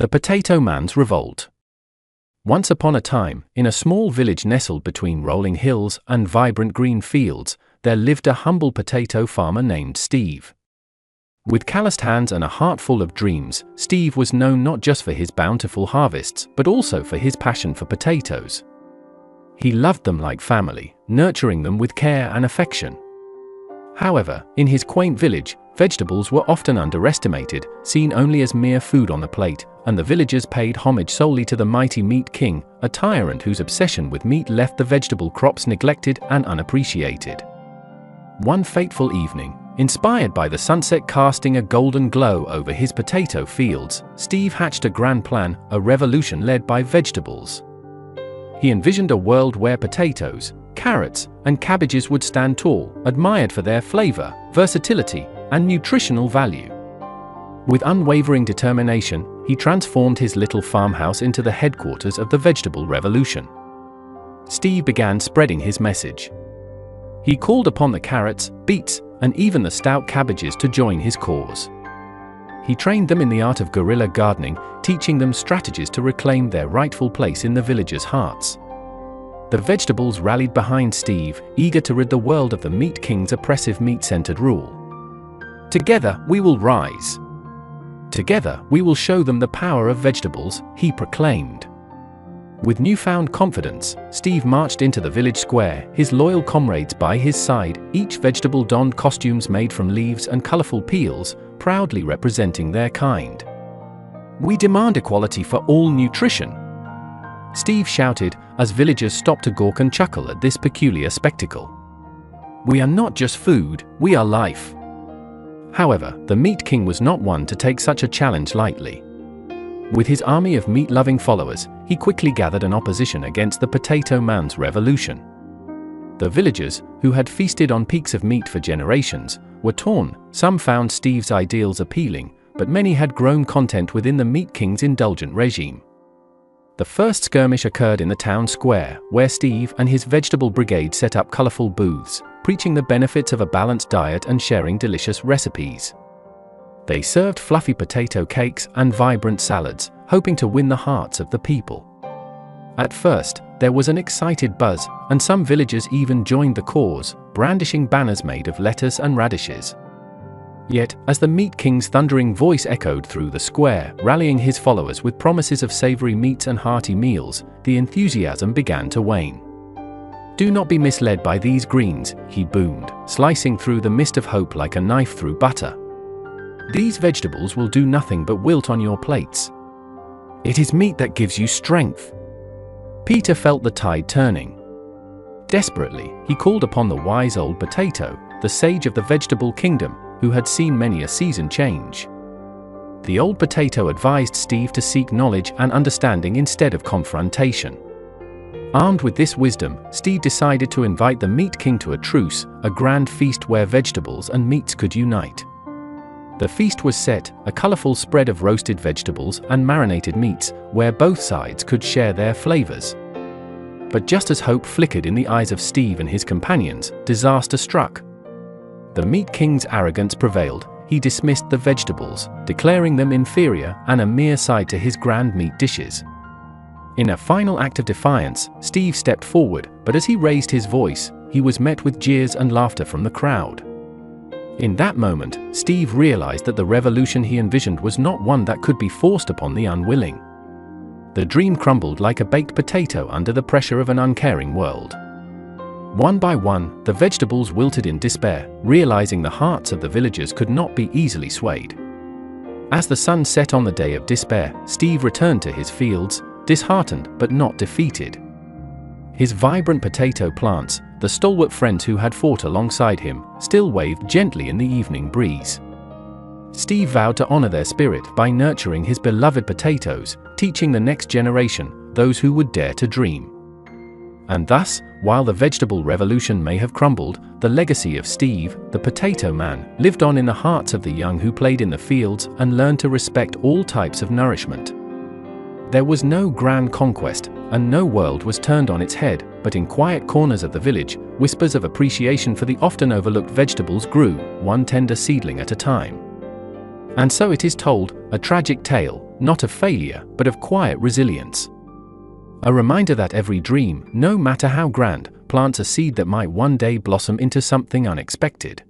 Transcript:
The Potato Man's Revolt. Once upon a time, in a small village nestled between rolling hills and vibrant green fields, there lived a humble potato farmer named Steve. With calloused hands and a heart full of dreams, Steve was known not just for his bountiful harvests, but also for his passion for potatoes. He loved them like family, nurturing them with care and affection. However, in his quaint village, vegetables were often underestimated, seen only as mere food on the plate, and the villagers paid homage solely to the mighty meat king, a tyrant whose obsession with meat left the vegetable crops neglected and unappreciated. One fateful evening, inspired by the sunset casting a golden glow over his potato fields, Steve hatched a grand plan, a revolution led by vegetables. He envisioned a world where potatoes, carrots, and cabbages would stand tall, admired for their flavor, versatility, and nutritional value. With unwavering determination, he transformed his little farmhouse into the headquarters of the vegetable revolution. Steve began spreading his message. He called upon the carrots, beets, and even the stout cabbages to join his cause. He trained them in the art of guerrilla gardening, teaching them strategies to reclaim their rightful place in the villagers' hearts. The vegetables rallied behind Steve, eager to rid the world of the meat king's oppressive meat-centered rule. "Together, we will rise. Together, we will show them the power of vegetables," he proclaimed. With newfound confidence, Steve marched into the village square, his loyal comrades by his side, each vegetable donned costumes made from leaves and colorful peels, proudly representing their kind. "We demand equality for all nutrition," Steve shouted, as villagers stopped to gawk and chuckle at this peculiar spectacle. "We are not just food, we are life." However, the Meat King was not one to take such a challenge lightly. With his army of meat-loving followers, he quickly gathered an opposition against the Potato Man's revolution. The villagers, who had feasted on peaks of meat for generations, were torn. Some found Steve's ideals appealing, but many had grown content within the Meat King's indulgent regime. The first skirmish occurred in the town square, where Steve and his vegetable brigade set up colorful booths, preaching the benefits of a balanced diet and sharing delicious recipes. They served fluffy potato cakes and vibrant salads, hoping to win the hearts of the people. At first, there was an excited buzz, and some villagers even joined the cause, brandishing banners made of lettuce and radishes. Yet, as the Meat King's thundering voice echoed through the square, rallying his followers with promises of savory meats and hearty meals, the enthusiasm began to wane. "Do not be misled by these greens," he boomed, slicing through the mist of hope like a knife through butter. "These vegetables will do nothing but wilt on your plates. It is meat that gives you strength." Peter felt the tide turning. Desperately, he called upon the wise old potato, the sage of the vegetable kingdom, who had seen many a season change. The old potato advised Steve to seek knowledge and understanding instead of confrontation. Armed with this wisdom, Steve decided to invite the Meat King to a truce, a grand feast where vegetables and meats could unite. The feast was set, a colorful spread of roasted vegetables and marinated meats, where both sides could share their flavors. But just as hope flickered in the eyes of Steve and his companions, disaster struck. The Meat King's arrogance prevailed. He dismissed the vegetables, declaring them inferior and a mere side to his grand meat dishes. In a final act of defiance, Steve stepped forward, but as he raised his voice, he was met with jeers and laughter from the crowd. In that moment, Steve realized that the revolution he envisioned was not one that could be forced upon the unwilling. The dream crumbled like a baked potato under the pressure of an uncaring world. One by one, the vegetables wilted in despair, realizing the hearts of the villagers could not be easily swayed. As the sun set on the day of despair, Steve returned to his fields, disheartened but not defeated. His vibrant potato plants, the stalwart friends who had fought alongside him, still waved gently in the evening breeze. Steve vowed to honor their spirit by nurturing his beloved potatoes, teaching the next generation, those who would dare to dream. And thus, while the vegetable revolution may have crumbled, the legacy of Steve, the Potato Man, lived on in the hearts of the young who played in the fields and learned to respect all types of nourishment. There was no grand conquest, and no world was turned on its head, but in quiet corners of the village, whispers of appreciation for the often overlooked vegetables grew, one tender seedling at a time. And so it is told, a tragic tale, not of failure, but of quiet resilience. A reminder that every dream, no matter how grand, plants a seed that might one day blossom into something unexpected.